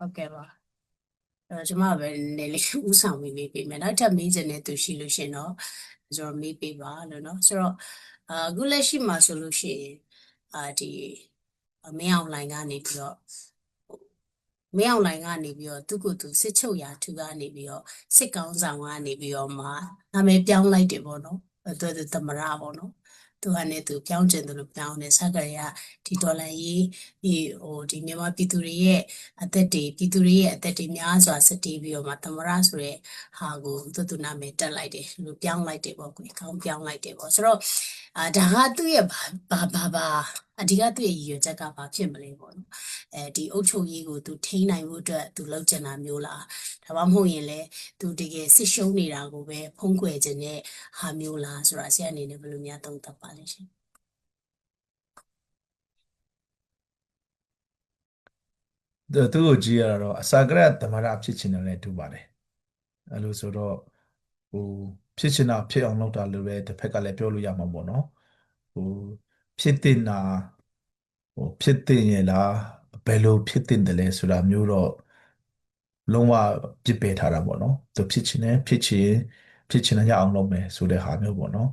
Okay ပါကျွန်မပဲနည်းလေးဥဆောင်ပြီးမေးပေးမယ်နောက်ထပ်မေးချင်တဲ့သူရှိလို့ရှင်တော့ကျွန်တော်မေးပေးပါလို့เนาะဆိုတော့အခုလက်ရှိမှာဆိုလို့ရှိရင်ဒီမင်းအောင်လိုင်းကနေပြီးတော့မင်းအောင်လိုင်းကနေပြီးတော့သူ့ကိုယ်သူစစ်ချုပ်ရာထူကနေပြီးတော့စစ်ကောင်းဆောင်ကနေပြီးတော့မှနာမည်ပြောင်းလိုက်တယ်ပေါ့နော်သူသမရပေါ့နော်သူကနေသူပြောင်းကျင်တယ်လို့ပြောင်းတယ်စကားရဒီဒေါ်လာရေးဒီမြန်မာပြည်သူတွေရဲ့အသက်တွေပြည်သူတွေရဲ့အသက်တွေများစွာစတီးပြီးတော့မှသမရဆိုတဲ့ဟာကိုသူနာမည်တက်လိုက်တယ်လို့ပြောင်းလိုက်တယ်ပေါ့ကိုကောင်းပြောင်းလိုက်တယ်ပေါ့ဆိုတော့ဒါကသူ့ရဲ့ဘာအဓိကသူ့ရဲ့ရည်ရွယ်ချက်ကဘာဖြစ်မလဲပေါ့နော်ဒီအုပ်ချုပ်ရေးကိုသူထိန်းနိုင်ဖို့အတွက်သူလုပ်ချင်တာမျိုးလားဒါမှမဟုတ်ရင်လည်းသူတကယ်စစ်ရှုံးနေတာကိုပဲဖုံးကွယ်ခြင်းနဲ့ဟာမျိုးလားဆိုတာဆရာအနေနဲ့ဘယ်လိုများသုံးသပ်ပါလဲရှင်သူ့ကိုကြည့်ရတော့အစာကရသမရဖြစ်ချင်တယ်လည်းတူပါတယ်အဲ့လိုဆိုတော့ဟိုဖြစ်ချင်တာဖြစ်အောင်လုပ်တာလို့ပဲတစ်ဖက်ကလည်းပြောလို့ရမှာပေါ့နော်ဟိုဖြစ်တင်တာဖြစ်တင်ရလားဘယ်လိုဖြစ်တင်တယ်လဲဆိုတာမျိုးတော့လုံးဝပြစ်ပယ်ထားတာပေါ့နော်သူဖြစ်ချင်တယ်ဖြစ်ချင်ရအောင်လုပ်မယ်ဆိုတဲ့ဟာမျိုးပေါ့နော်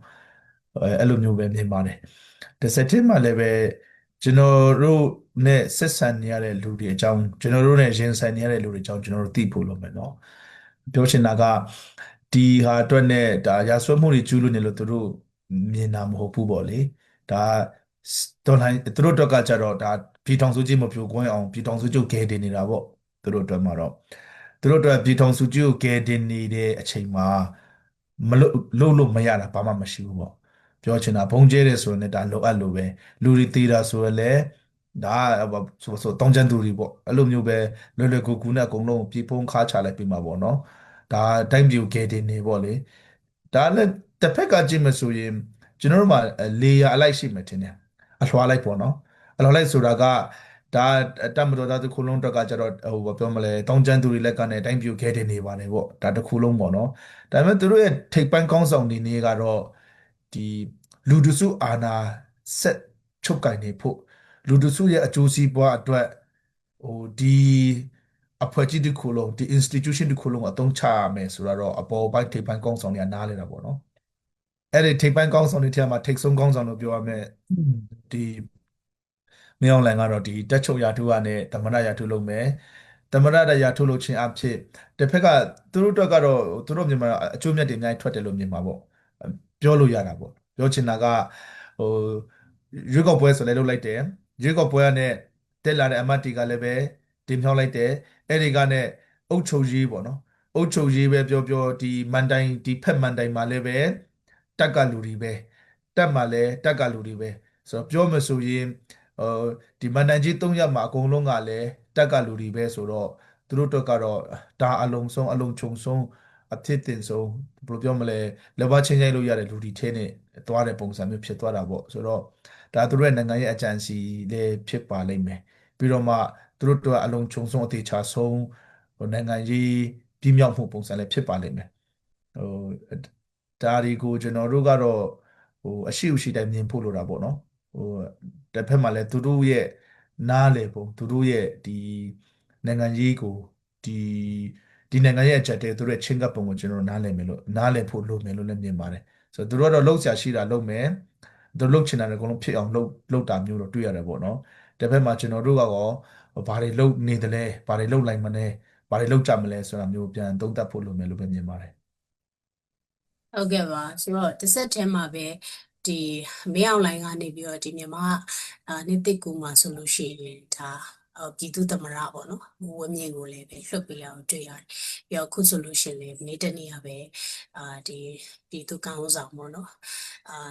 အဲ့လိုမျိုးပဲမြင်ပါတယ်တစ်ဆက်တည်းမှာလည်းပဲကျွန်တော်တို့နဲ့ဆက်ဆံနေရတဲ့လူတွေအကြောင်းကျွန်တော်တို့နဲ့ရင်ဆိုင်နေရတဲ့လူတွေအကြောင်းကျွန်တော်တို့သိဖို့လုပ်မယ်နော်ပြောချင်တာကဒီဟာအတွက်နဲ့ဒါရာဆွဲမှုတွေကျူးလွန်နေလို့သူတို့မြင်တာမဟုတ်ဘူးပေါ့လေဒါတော်လိုင်းသူတို့အတွက်ကကြတော့ဒါပြည်ထောင်စုကြီးမပြိုကွင်းအောင်ပြည်ထောင်စုချုပ်ကဲတင်နေတာပေါ့သူတို့အတွက်မှာတော့သူတို့အတွက်ပြည်ထောင်စုကြီးကိုကဲတင်နေတဲ့အချိန်မှာမလို့မရတာဘာမှမရှိဘူးပေါ့ပြောချင်တာဘုံကျဲတယ်ဆိုရင်လည်းဒါလိုအပ်လို့ပဲလူတွေသေးတာဆိုရင်လည်းဒါဆိုတောင်းကျမ်းသူတွေပေါ့အဲ့လိုမျိုးပဲလွယ်ကူကူနဲ့အကုန်လုံးပြေဖုံးခါချလိုက်ပြီးမှာပေါ့နော်ဒါတိုင်းပြည်ကိုကဲတင်နေပေါ့လေဒါလည်းတစ်ဖက်ကကြည့်မဆိုရင်ကျွန်တော်တို့မှာလေယာအလိုက်ရှိမှထင်တယ်အလွှာလိုက်ပေါ့နော်အလွှာလိုက်ဆိုတာကဒါတမတော်သားတစ်ခုလုံးတက်ကကြတော့ဟိုပြောမလဲတောင်းကျမ်းသူတွေလက်ကနေတိုင်းပြည်ကိုကဲတင်နေပါတယ်ပေါ့ဒါတစ်ခုလုံးပေါ့နော်ဒါပေမဲ့သူတို့ရဲ့ထိပ်ပိုင်းကောင်းဆောင်နေနေကတော့ဒီလူတစုအာဏာဆက်ချုပ်ကင်နေဖို့လူတစုရဲ့အကျိုးစီးပွားအတွက်ဒီအဖွဲ့အစည်းတစ်ခုလုံးဒီ institution တစ်ခုလုံးအသုံးချရမယ်ဆိုတော့အပေါ်ပိုင်းထိပ်ပိုင်းကောင်းဆောင်တွေကနားလဲတာပေါ့နော်အဲ့ဒီထိပ်ပိုင်းကောင်းဆောင်တွေထဲမှာထိပ်ဆုံးကောင်းဆောင်လို့ပြောရမယ်ဒီမင်းအောင်လှိုင်ကတော့ဒီတက်ချုပ်ရာထူးကနေသမ္မတရာထူးလုပ်မယ်သမ္မတရာထူးလုပ်ခြင်းအဖြစ်တစ်ဖက်ကသူတို့အတွက်ကတော့သူတို့မြန်မာအကျိုးမြတ်တွေအများကြီးထွက်တယ်လို့မြင်ပါပေါ့ပြောလို့ရတာပေါ့ပြောချင်တာကဟိုရွေးကောက်ပွဲဆိုလည်းလုပ်လိုက်တယ်ရွေးကောက်ပွဲနဲ့တက်လာတဲ့အမတ်တွေကလည်းပဲတင်မြှောက်လိုက်တယ်အဲ့ဒီကနဲ့အုပ်ချုပ်ရေးပေါ့နော်အုပ်ချုပ်ရေးပဲပြောဒီမန်တိုင်ဒီဖက်မန်တိုင်မှာလည်းပဲတက်ကလူတွေပဲတက်မှာလည်းတက်ကလူတွေပဲဆိုတော့ပြောမဆိုရင်ဟိုဒီမန်တိုင်ကြီး၃ရက်မှာအကုန်လုံးကလည်းတက်ကလူတွေပဲဆိုတော့သူတို့အတွက်ကတော့ဒါအလုံးစုံအလုံးခြုံဆုံးအဖြစ်တင်ဆုံးဘယ်လိုပြောမလဲလက်ဝါးချင်းချင်းလို့ရတဲ့လူတွေထဲနဲ့သွားတဲ့ပုံစံမျိုးဖြစ်သွားတာပေါ့ဆိုတော့ဒါသူတို့ရဲ့နိုင်ငံရဲ့အကြံစီလည်းဖြစ်ပါလိမ့်မယ်ပြီးတော့မှသူတို့အတွက်အလုံးခြုံဆုံးအသေးချာဆုံးနိုင်ငံရေးပြည့်မြောက်မှုပုံစံလည်းဖြစ်ပါလိမ့်မယ်ဟိုဒါတွေကိုကျွန်တော်တို့ကတော့အရှိအရှိတိုင်းမြင်ဖို့လိုတာပေါ့နော်တစ်ဖက်မှာလည်းသူတို့ရဲ့နားလေပုံသူတို့ရဲ့ဒီနိုင်ငံရေးကိုဒီဒီနိုင်ငံရဲ့အကြက်တဲသူတို့ရဲ့ချင်းကပ်ပုံကိုကျွန်တော်တို့နားလည်မယ်လို့နားလည်ဖို့လိုမယ်လို့လည်းမြင်ပါတယ်ဆိုတော့သူတို့ကတော့လှုပ်ရှားရှိတာလှုပ်မယ်သူတို့လှုပ်ချင်တာလည်းအကုန်လုံးဖြစ်အောင်လှုပ်တာမျိုးတော့တွေ့ရတယ်ပေါ့နော်တစ်ဖက်မှာကျွန်တော်တို့ကရောဘာတွေလှုပ်နေတယ်လဲဘာတွေလှုပ်လိုက်မလဲဘာတွေလှုပ်ကြမလဲဆိုတာမျိုးပြန်သုံးသပ်ဖို့လိုမယ်လို့ပဲမြင်ပါတယ်ဟုတ်ကဲ့ပါဆိုတော့တစ်ဆက်တည်းမှာပဲဒီမင်းအောင်လိုင်းကနေပြီးတော့ဒီမြန်မာနှစ်သိကူမှာဆိုလို့ရှိရင်ဒါပြည်သူသမရပေါ့နော်ဝင်းမြင့်ကိုလည်းပဲလွှတ်ပေးအောင်တွေ့ရတယ်ပြီးတော့ခုဆိုလို့ရှိရင်လည်းနေ့တနေ့ကပဲဒီပြည်သူကောင်းဆောင်ပေါ့နော်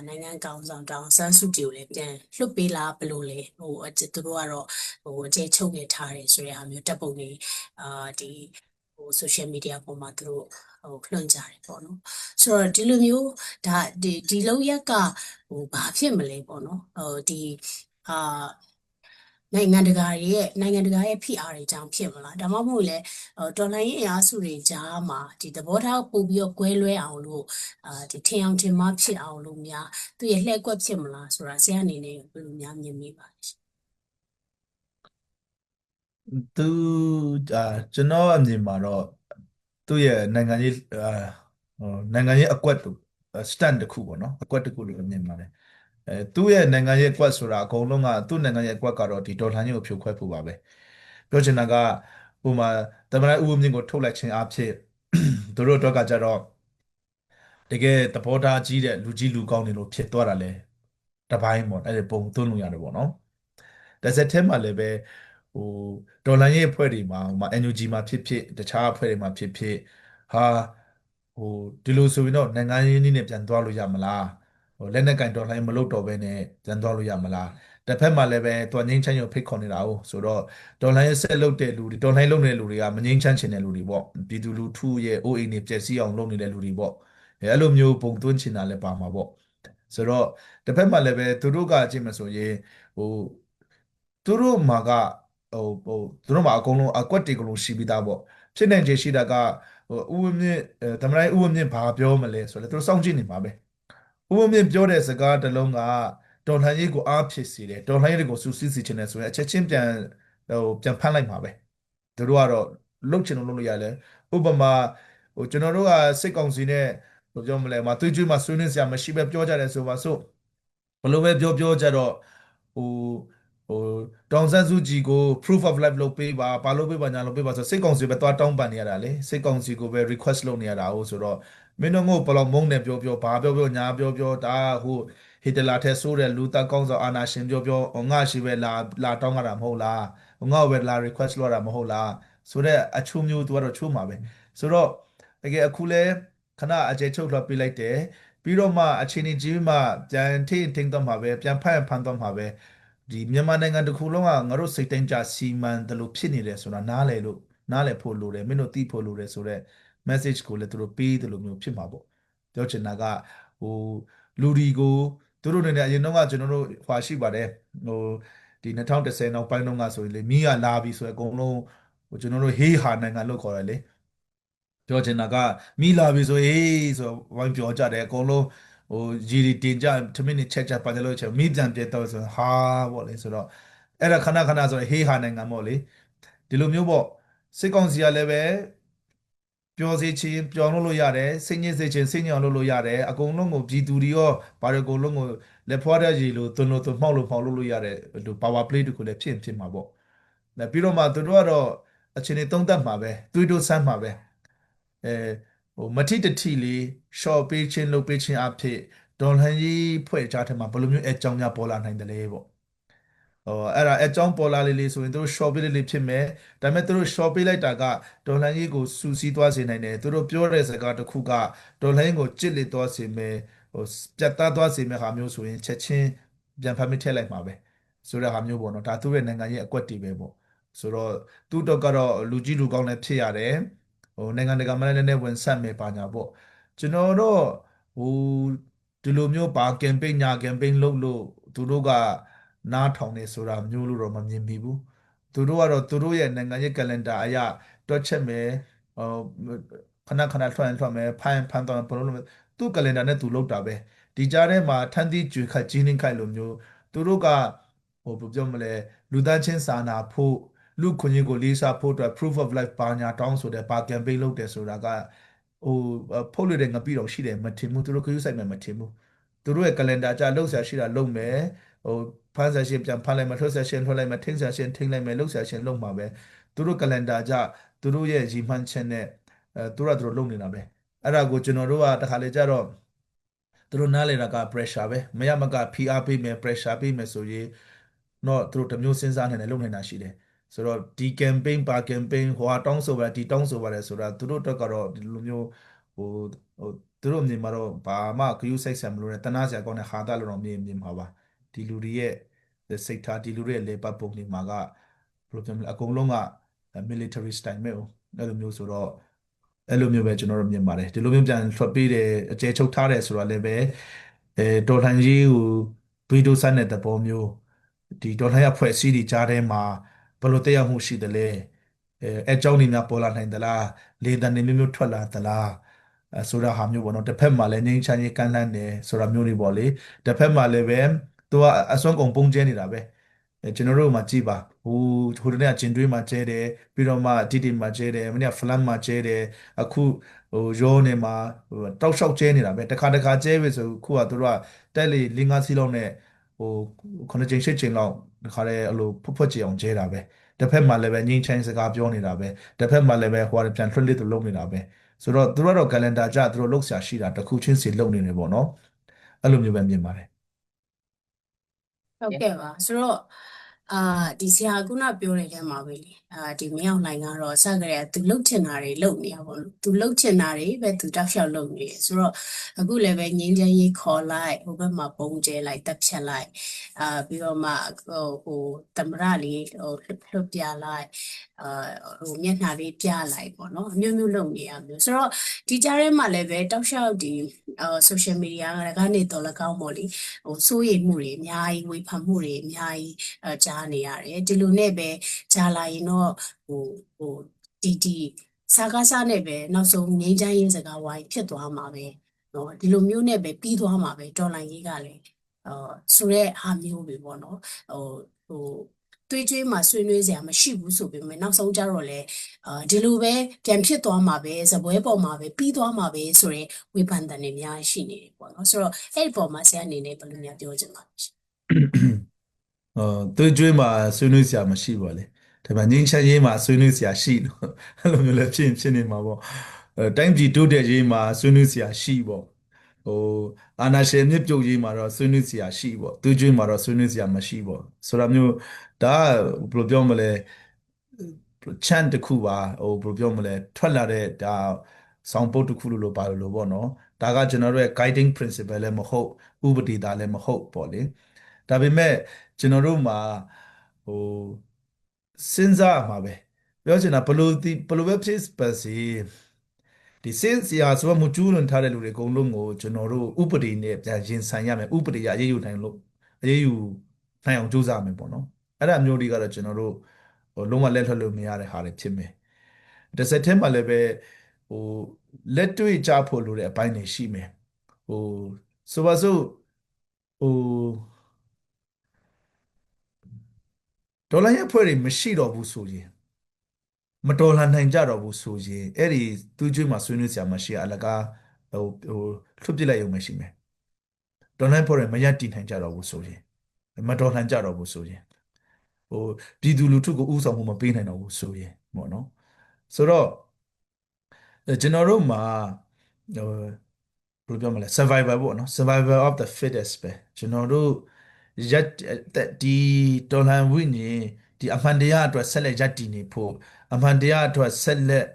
နိုင်ငံကောင်းဆောင်တောင်ဆန်းစုကြည်ကိုလည်းပြန်လွှတ်ပေးလားဘယ်လိုလဲသူတို့ကတော့အခြေချုပ်နေထားတယ်ဆိုတဲ့ဟာမျိုးတပ်ပုံတွေဒီsocial media ပေါ်မှာသူတို့လွှင့်ကြတယ်ပေါ့နော်ဆိုတော့ဒီလိုမျိုးဒါဒီလောက်ရက်ကဘာဖြစ်မလဲပေါ့နော်ဒီအာနိုင်ငံတကာရဲ့ PR တွေကြောင့်ဖြစ်မလားဒါမှမဟုတ်လဲတော်လှန်ရေးအင်အားစုတွေကြားမှာဒီသဘောထားပို့ပြီးတော့ကွဲလွဲအောင်လို့ဒီထင်အောင်ထင်မှားဖြစ်အောင်လို့များသူရဲ့လှည့်ကွက်ဖြစ်မလားဆိုတာဆရာအနေနဲ့ဘယ်လိုများမြင်မိပါလဲ သူအာကျွန်တော်အမြင်မှာတော့သူ့ရဲ့နိုင်ငံရေးဟိုနိုင်ငံရေးအကွက်တူ stand တစ်ခုပေါ့နော်အကွက်တစ်ခုလို့မြင်ပါတယ်သူ့ရဲ့နိုင်ငံရေးအကွက်ဆိုတာအကုန်လုံးကသူ့နိုင်ငံရေးအကွက်ကတော့ဒီဒေါ်လာရင်းကိုဖြိုခွဲဖို့ပါပဲပြောချင်တာကဥပမာသမ္မတဦးဝင်းမြင့်ကိုထုတ်လိုက်ခြင်းအဖြစ်သူတို့အတွက်ကကြတော့တကယ်သဘောထားကြီးတဲ့လူကြီးလူကောင်းတွေလို့ဖြစ်သွားတာလေတစ်ပိုင်းပေါ့အဲ့ဒီပုံသွင်းလို့ရတယ်ပေါ့နော်တစ်ဆက်တည်းမှာလည်းပဲဟိုဒေါ်လာရဲ့အဖွဲ့တွေမှာNUG မှာဖြစ်ဖြစ်တခြားအဖွဲ့တွေမှာဖြစ်ဖြစ်ဟာဟိုဒီလိုဆိုရင်တော့နိုင်ငံရေးနည်းနဲ့ပြန်သွားလို့ရမလားလက်နက်ကင်ဒေါ်လာမလုပ်တော့ဘဲနဲ့ပြန်သွားလို့ရမလားတစ်ဖက်မှာလည်းပဲသူကငိမ့်ချမ်းရုံဖိတ်ခေါ်နေတာ哦ဆိုတော့ဒေါ်လာရဲ့ဆက်လုပ်တဲ့လူတွေဒေါ်လာလုပ်နေတဲ့လူတွေကမငိမ့်ချမ်းချင်တဲ့လူတွေပေါ့ပြည်သူလူထုရဲ့အိုးအိမ်တွေပျက်စီးအောင်လုပ်နေတဲ့လူတွေပေါ့အဲ့လိုမျိုးပုံသွင်းချင်တာလည်းပါမှာပေါ့ဆိုတော့တစ်ဖက်မှာလည်းပဲသူတို့ကကြည့်မဆိုရင်ဟိုသူတို့မှာကသူတို့မှာအကုန်လုံးအကွက်တွေအကုန်လုံးရှိပြီးသားပေါ့ဖြစ်နိုင်ခြေရှိတာကဥဝင်းမြင့်သမ္မတဥဝင်းမြင့်ဘာပြောမလဲဆိုတော့သူတို့စောင့်ကြည့်နေမှာပဲဥဝင်းမြင့်ပြောတဲ့စကားတစ်လုံးကဒေါ်လာရေးကိုအားဖြစ်စေတယ်ဒေါ်လာရေးကိုစူးစီးစေချင်တယ်ဆိုရင်အချက်ချင်းပြန်ဖမ်းလိုက်မှာပဲသူတို့ကတော့လုတ်ချင်လို့လုပ်လို့ရတယ်ဥပမာကျွန်တော်တို့ကစိတ်ကောင်းစီနဲ့ဘယ်လိုပြောမလဲသွေးကြွေးမှာဆွေးနွေးစရာမရှိပဲပြောကြတယ်ဆိုပါစို့ဘယ်လိုပဲပြောကြတော့ဟိုဟိုဒေါန်ဆန်းစုကြည်ကို proof of life လုပ်ပေးပါဘာလုပ်ပေးပါညာလုပ်ပေးပါဆိုစိတ်ကောင်းစီပဲသွားတောင်းပန်နေရတာလေစိတ်ကောင်းစီကိုပဲ request လုပ်နေရတာဟုတ်ဆိုတော့မင်းတို့ငို့ဘယ်လောက်မုန်းနေပြောဘာပြောညာပြောဒါဟိုဟီတလာထဲဆိုးတဲ့လူသားကောင်းဆောင်အာနာရှင်ပြောငါရှိပဲလာတောင်းရတာမဟုတ်လားငါ့ကိုပဲလာ request လုပ်ရတာမဟုတ်လားဆိုတော့အချို့မျိုးသူကတော့ချိုးမှာပဲဆိုတော့တကယ်အခုလဲခဏအကျဉ်းချုပ်လွှတ်ပေးလိုက်တယ်ပြီးတော့မှအချိန်ကြီးမှပြန်ထိန်းတော့မှာပဲပြန်ဖန်တော့မှာပဲဒီမြန်မာနိုင်ငံတစ်ခုလုံးကငါတို့စိတ်တိုင်းကြစီမံတယ်လို့ဖြစ်နေတယ်ဆိုတာနားလည်ဖို့လိုတယ်မင်းတို့သိဖို့လိုတယ်ဆိုတော့ message ကိုလည်းသူတို့ပေးတယ်လို့မျိုးဖြစ်မှာပေါ့ပြောချင်တာကဟိုလူဒီကိုသူတို့နေနဲ့အရင်တော့ကကျွန်တော်တို့ဟွာရှိပါတယ်ဟိုဒီ2010နောက်ပိုင်းတော့ကဆိုရင်လေမီးကလာပြီဆိုရင်အကုန်လုံးဟိုကျွန်တော်တို့ဟေးဟာနိုင်ငံလို့ခေါ်တယ်လေပြောချင်တာကမိလာပြီဆိုဟေးဆိုဝိုင်းပြောကြတယ်အကုန်လုံးဟိုရီရီတင်ကြထမင်းနေချက်ပါတယ်လို့ချက်မိပြန်ပြတ်တော့ဆိုဟာပေါ့လေဆိုတော့အဲ့ဒါခဏဆိုဟေးဟာနိုင်ငံပေါ့လေဒီလိုမျိုးပေါ့စစ်ကောင်စီကလည်းပဲပျော်စေချင်ပျော်လို့ရတယ်စိတ်ညစ်စေချင်စိတ်ညစ်အောင်လုပ်လို့ရတယ်အကုန်လုံးကိုပြည်သူတွေရောဘာတွေအကုန်လုံးကိုလက်ဖွားတဲ့ရေလို့သွန်မှောက်လို့ရတယ်ဒီ power play တခုလည်းဖြစ်မှာပေါ့ပြီးတော့မှသူတို့ကတော့အချိန်တွေသုံးသပ်မှာပဲတွေးတိုးစမ်းမှာပဲအဲမထိတထိလေး short ပေးခြင်းလုပ်ပေးခြင်းအဖြစ်ဒေါ်လာကြီးဖွဲ့ချထဲမှာဘယ်လိုမျိုးအကြောင်းများပေါ်လာနိုင်တယ်လဲပေါ့အဲ့ဒါအကြောင်းပေါ်လာလေးဆိုရင်တို့ short ပေးလေးဖြစ်မယ်ဒါပေမဲ့တို့ short ပေးလိုက်တာကဒေါ်လာကြီးကိုစူးစီးသွားစေနိုင်တယ်တို့ပြောတဲ့စကားတစ်ခုကဒေါ်လာကြီးကိုကြစ်လက်သွားစေမယ်ပြတ်သားသွားစေမယ်ဟာမျိုးဆိုရင်ချက်ချင်းပြန်ဖမ်းမိထည့်လိုက်မှာပဲဆိုတဲ့ဟာမျိုးပေါ့နော်ဒါသူ့ရဲ့နိုင်ငံရဲ့အကွက်တွေပဲပေါ့ဆိုတော့သူ့တော့ကတော့လူကြီးလူကောင်းလည်းဖြစ်ရတယ်နိုင်ငံတကာမှာလည်းနည်းနည်းဝင်ဆက်မယ်ပါညာပေါ့ကျွန်တော်တော့ဟိုဒီလိုမျိုးပါကမ်ပိန်းညာကမ်ပိန်းလုပ်လို့သူတို့ကနားထောင်နေဆိုတာမျိုးလို့တော့မမြင်မိဘူးသူတို့ကတော့သူတို့ရဲ့နိုင်ငံရေးကလန်ဒါအရတွက်ချက်မယ်ဟိုခဏလွှတ်မယ်ဖန်တော့ဘယ်လိုလုပ်သူ့ကလန်ဒါနဲ့သူလုပ်တာပဲဒီကြားထဲမှာထန်းသီးကြွေခတ်ကြီးနှင်းခိုက်လိုမျိုးသူတို့ကဟိုဘယ်ပြောမလဲလူသားချင်းစာနာဖို့လူခွင့်ရေးကိုလေးစားဖို့အတွက် proof of life ပါညာတောင်းဆိုတဲ့ပါ campaign လုပ်တယ်ဆိုတာကဟိုဖုတ်လို့တဲ့ငပိတော့ရှိတယ်မထင်ဘူးသူတို့ခရူးဆိုင်မှာမထင်ဘူးသူတို့ရဲ့ calendar ကြလှုပ်ရှားရှိတာလုပ်မယ်ဟိုဖန်ဆာရှင်ပြန်ဖန်လိုက်မယ်ထွက်ဆာရှင်ထွက်လိုက်မယ်ထင်းဆာရှင်ထင်းလိုက်မယ်လှုပ်ရှားရှင်လုပ်မှာပဲသူတို့ calendar ကြသူတို့ရဲ့ရည်မှန်းချက်နဲ့သူတို့လုပ်နေတာပဲအဲ့ဒါကိုကျွန်တော်တို့ကတခါလေကြတော့သူတို့နားလေတာက pressure ပဲမရမကဖိအားပေးမယ် pressure ပေးမယ်ဆိုရင်တော့သူတို့တစ်မျိုးစဉ်းစားနေတယ်လုပ်နေတာရှိတယ်ဆိုတော့ဒီ campaign ပါ campaign ဟိုဟာတောင်းဆိုပါဒီတောင်းဆိုပါတယ်ဆိုတာသူတို့တက်ကတော့ဒီလိုမျိုးဟိုသူတို့မြင်မှာတော့ဘာမှဂရုစိုက်ဆံမလို့နဲ့တနာစရာကောင်းတဲ့ဟာတာလို့တော့မြင်မှာပါဒီလူတွေရဲ့စိတ်ထားဒီလူတွေရဲ့လေပတ်ပုံတွေမှာကဘယ်လိုပြောမလဲအကုန်လုံးက military style မဲ့အဲ့လိုမျိုးဆိုတော့အဲ့လိုမျိုးပဲကျွန်တော်တို့မြင်ပါတယ်ဒီလိုမျိုးပြန်ထွက်ပေးတယ်အကျဲချုပ်ထားတယ်ဆိုတာလည်းပဲတော်လှန်ရေးကိုဗီဒီယိုဆန်တဲ့သဘောမျိုးဒီဒေါ်လာရဖွဲ့စည်းတွေကြားထဲမှာဘယ်လိုတက်ရောက်မှုရှိတယ်လဲအကြောင်းတွေများပေါ်လာနိုင်သလားလေသံတွေမျိုးထွက်လာသလားဆိုတာဟာမျိုးပေါ့နော်တစ်ဖက်မှာလည်းငြိမ်းချမ်းရေးကမ်းလှမ်းတယ်ဆိုတာမျိုးတွေပေါ့လေတစ်ဖက်မှာလည်းပဲသူကအစွမ်းကုန်ပုံကျဲနေတာပဲ ကျွန်တော်တို့မှာကြည်ပါဟိုတနေ့ကဂျင်တွင်းမှာကျဲတယ်ပြီးတော့မှဒီဒီမှာကျဲတယ်မနေ့ကဖလမ်မှာကျဲတယ်အခုရောနေမှာတောက်လျှောက်ကျဲနေတာပဲတစ်ခါကျဲပြီဆိုခုကသူတို့ကတက်လေ၄-၅စီးလောက်နဲ့ဟို9 ကြိမ်10 ကြိမ်လောက်တစ်ခါလေအဲ့လိုဖွတ်ကြည့်အောင်ကျဲတာပဲတစ်ဖက်မှာလည်းပဲငင်းချိုင်းစကားပြောနေတာပဲတစ်ဖက်မှာလည်းပဲဟိုကပြန်လွှတ်လစ်သူလုပ်နေတာပဲဆိုတော့သူတို့ကတော့ကလန်ဒါကြသူတို့လုပ်ဆရာရှိတာတစ်ခုချင်းစီလုပ်နေတယ်ပေါ့နော်အဲ့လိုမျိုးပဲမြင်ပါတယ်ဟုတ်ကဲ့ပါဆိုတော့အာဒီဆရာခုနပြောတဲ့ထဲမှာပဲလေဒီမရောက်နိုင်ကတော့စကြရသူလှုပ်ချင်တာတွေလှုပ်နေရပါလို့သူလှုပ်ချင်တာတွေပဲသူတောက်လျှောက်လှုပ်နေတယ်ဆိုတော့အခုလည်းပဲငင်းချမ်းရေးခေါ်လိုက်ဟိုဘက်မှာပုံကျဲလိုက်တက်ဖြတ်လိုက်ပြီးတော့မှဟိုသမရလေးလွတ်ပြလိုက်ဟိုမျက်နှာလေးပြလိုက်ပေါ့နော်အမျိုးမျိုးလုပ်နေရမျိုးဆိုတော့ဒီကြားထဲမှာလည်းပဲတောက်လျှောက်ဒီsocial media ကနေတော့လည်းကောင်းပေါ့လေဟိုစိုးရိမ်မှုတွေအများကြီးဝေဖန်မှုတွေအများကြီးကြားနေရတယ်ဒီလိုနဲ့ပဲကြားလာရင်တော့ဟိုဒီစားကားစားနဲ့ပဲနောက်ဆုံးငြိမ်းချမ်းရေးစကားဝိုင်းဖြစ်သွားမှာပဲနော်ဒီလိုမျိုးနဲ့ပဲပြီးသွားမှာပဲတော်လိုင်းကြီးကလည်းဆိုတဲ့အားမျိုးပဲပေါ့နော်ဟိုတွေးကြွေးမှာဆွေးနွေးစရာမရှိဘူးဆိုပေမဲ့နောက်ဆုံးကျတော့လေဒီလိုပဲပြန်ဖြစ်သွားမှာပဲဇပွဲပေါ်မှာပဲပြီးသွားမှာပဲဆိုရင်ဝေဖန်တဲ့နေများရှိနေတယ်ပေါ့နော်ဆိုတော့အဲ့ဒီပေါ်မှာဆရာအနေနဲ့ဘယ်လိုများပြောချင်ပါလဲသွေးကြွေးမှာဆွေးနွေးစရာမရှိပါလေဒါပေမဲ့ငင်းချက်ရေးမှာဆွေးနွေးစရာရှိလို့အဲ့လိုမျိုးလည်းဖြစ်နေမှာပေါ့တိုင်းပြည်တိုးတက်ရေးမှာဆွေးနွေးစရာရှိပေါ့ဟိုအာနာရှင်မြစ်ပြုတ်ရေးမှာတော့ဆွေးနွေးစရာရှိပေါ့သွေးကြွေးမှာတော့ဆွေးနွေးစရာမရှိပေါ့ဆိုတာမျိုးဒါကဘယ်လိုပြောမလဲချန်တစ်ခုပါဟိုဘယ်လိုပြောမလဲထွက်လာတဲ့ဒါဆောင်းပုတ်တစ်ခုလို့ပါလို့ပေါ့နော်ဒါကကျွန်တော်တို့ရဲ့ guiding principle လည်းမဟုတ်ဥပဒေသားလည်းမဟုတ်ပေါ့လေဒါပေမဲ့ကျွန်တော်တို့မှာဟိုစဉ်းစားမှာပဲပြောချင်တာဘလို့ပဲဖြစ်ပါစေဒီစဉ်းစားဆိုမှကျူးလွန်ထားတဲ့လူတွေအကုန်လုံးကိုကျွန်တော်တို့ဥပဒေနဲ့ပြန်ရင်ဆိုင်ရမယ်ဥပဒေအရေးယူနိုင်လို့အရေးယူနိုင်အောင်ကြိုးစားမယ်ပေါ့နော်အဲ့ဒါမျိုးတွေကတော့ကျွန်တော်တို့ဟိုလုံးဝလက်ထွက်လို့မရတဲ့ဟာတွေဖြစ်မယ်တစ်ဆက်တည်းမှာလည်းပဲဟိုလက်တွေ့ကြဖို့လိုတဲ့အပိုင်းတွေရှိမယ်ဟိုဆိုပါစို့ဟိုဒေါ်လာရဲ့အဖွဲ့တွေမရှိတော့ဘူးဆိုရင်မတော်လှန်နိုင်ကြတော့ဘူးဆိုရင်အဲ့ဒီသူ့ကျွေးမှာဆွေးနွေးစရာမရှိအလကားဟိုလွတ်ပစ်လိုက်ရုံပဲရှိမယ်ဒေါ်လာအဖွဲ့တွေမရတည်နိုင်ကြတော့ဘူးဆိုရင်မတော်လှန်ကြတော့ဘူးဆိုရင်ဟိုပြည်သူလူထုကိုဥဆောင်မှုမပေးနိုင်တော့ဘူးဆိုရင်ပေါ့နော်ဆိုတော့ကျွန်တော်တို့မှာဟိုဘယ်လိုပြောမလဲ survivor ပေါ့နော် survivor of the fittest ပဲကျွန်တော်တို့ရက်ဒီတော်လှန်ဝိညာဉ်ဒီအမှန်တရားအတွက်ဆက်လက်ရပ်တည်နေဖို့အမှန်တရားအတွက်ဆက်လက်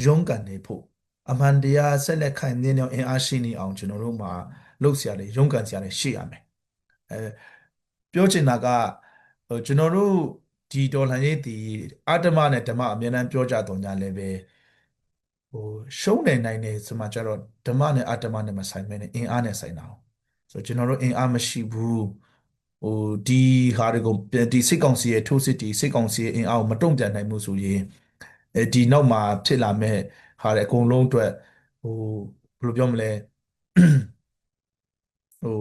ရုန်းကန်နေဖို့အမှန်တရားဆက်လက်ခိုင်နေအောင်အင်အားရှိနေအောင်ကျွန်တော်တို့မှာလှုပ်ရှားတယ်ရုန်းကန်ရှားတယ်ရှိရမယ်အဲပြောချင်တာကကျွန်တော်တို့ဒီတော်လှန်ရေးဒီအတ္တမနဲ့ဓမ္မအမြဲတမ်းပြောကြတော့ညာလည်းပဲဟိုရှုံးနေနိုင်တယ်ဆိုမှကျတော့ဓမ္မနဲ့အတ္တမနဲ့မဆိုင်ဘဲနဲ့အင်အားနဲ့ဆိုင်တာအောင်ဆိုတော့ကျွန်တော်တို့အင်အားမရှိဘူးဟိုဒီဟာတွေကိုဒီစိတ်ကောင်းစီရဲ့ထိုးစစ်ဒီစိတ်ကောင်းစီရဲ့အင်အားကိုမတုံ့ပြန်နိုင်မှုဆိုရင်ဒီနောက်မှာဖြစ်လာမဲ့ဟာတွေအကုန်လုံးအတွက်ဟိုဘယ်လိုပြောမလဲဟို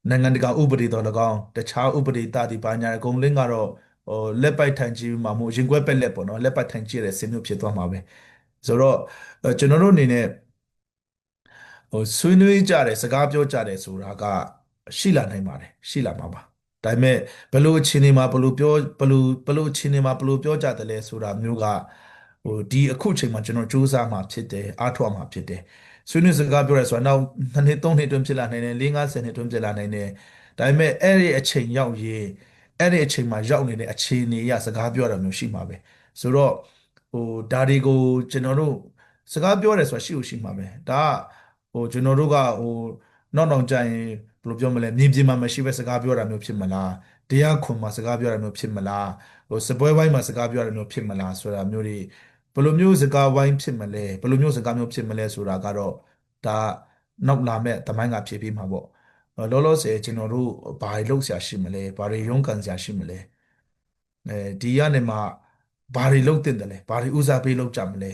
နိုင်ငံတကာဥပဒေတော်၎င်းတခြားဥပဒေတာဒီပါညာအကုန်လုံးကတော့ဟိုလက်ပိုက်ထိုင်ကြည့်မှာမို့ရင်ခွဲပက်လက်ပေါ့နော်လက်ပိုက်ထိုင်ကြည့်ရတဲ့ဆင်းမျိုးဖြစ်သွားမှာပဲဆိုတော့ကျွန်တော်တို့အနေနဲ့ဟိုဆွေးနွေးကြတယ်စကားပြောကြတယ်ဆိုတာကရှိလာနိုင်ပါတယ်ရှိလာမှာပါဒါပေမဲ့ဘယ်လိုအခြေအနေမှာဘယ်လိုအခြေအနေမှာဘယ်လိုပြောကြတယ်လဲဆိုတာမျိုးကဟိုဒီအခုချိန်မှာကျွန်တော်စူးစမ်းမှာဖြစ်တယ်အားထုတ်မှာဖြစ်တယ်ဆွေးနွေးစကားပြောရဲဆိုတာနောက်2 နှစ်3 နှစ်တွင်းဖြစ်လာနိုင်တယ်4 50နှစ်တွင်းဖြစ်လာနိုင်တယ်ဒါပေမဲ့အဲ့ဒီအချိန်ရောက်ရင်အဲ့ဒီအချိန်မှာရောက်နေတဲ့အခြေအနေအရစကားပြောတာမျိုးရှိမှာပဲဆိုတော့ဟိုဒါတွေကိုကျွန်တော်တို့စကားပြောတယ်ဆိုတာရှိမှာပဲဒါကဟိုကျွန်တော်တို့ကဟိုနောက်ကြရင်ဘယ်လိုပြောမလဲမြင်ပြင်မှာမရှိပဲစကားပြောတာမျိုးဖြစ်မလားတရားခွန်မှာစကားပြောတာမျိုးဖြစ်မလားဟိုစပွဲဝိုင်းမှာစကားပြောတာမျိုးဖြစ်မလားဆိုတာမျိုးတွေဘယ်လိုမျိုးစကားဝိုင်းဖြစ်မလဲဘယ်လိုမျိုးစကားမျိုးဖြစ်မလဲဆိုတာကတော့ဒါနောက်လာမဲ့သမိုင်းကဖြေပြီးမှာပေါ့လောလောဆယ်ကျွန်တော်တို့ဘာတွေလုပ်ဆရာရှိမလဲဘာတွေရုန်းကန်ဆရာရှိမလဲဒီကနေမှဘာတွေလုပ်တင်တယ်လဲဘာတွေဦးစားပေးလုပ်ကြမလဲ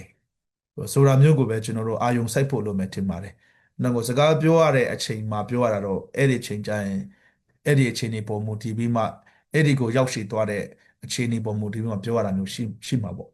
ဆိုတာမျိုးကိုပဲကျွန်တော်တို့အာယုံစိုက်ဖို့လုပ်မယ်ထင်ပါတယ်။နောက်ကိုစကားပြောရတဲ့အချိန်မှာပြောရတာတော့အဲ့ဒီအချိန်ကျရင်အဲ့ဒီအချိန်တွေပုံမူတည်ပြီးမှ အဲ့ဒီကိုရောက်ရှိသွားတဲ့အခြေအနေပေါ်မူတည်ပြီးမှပြောရတာမျိုးရှိမှာပေါ့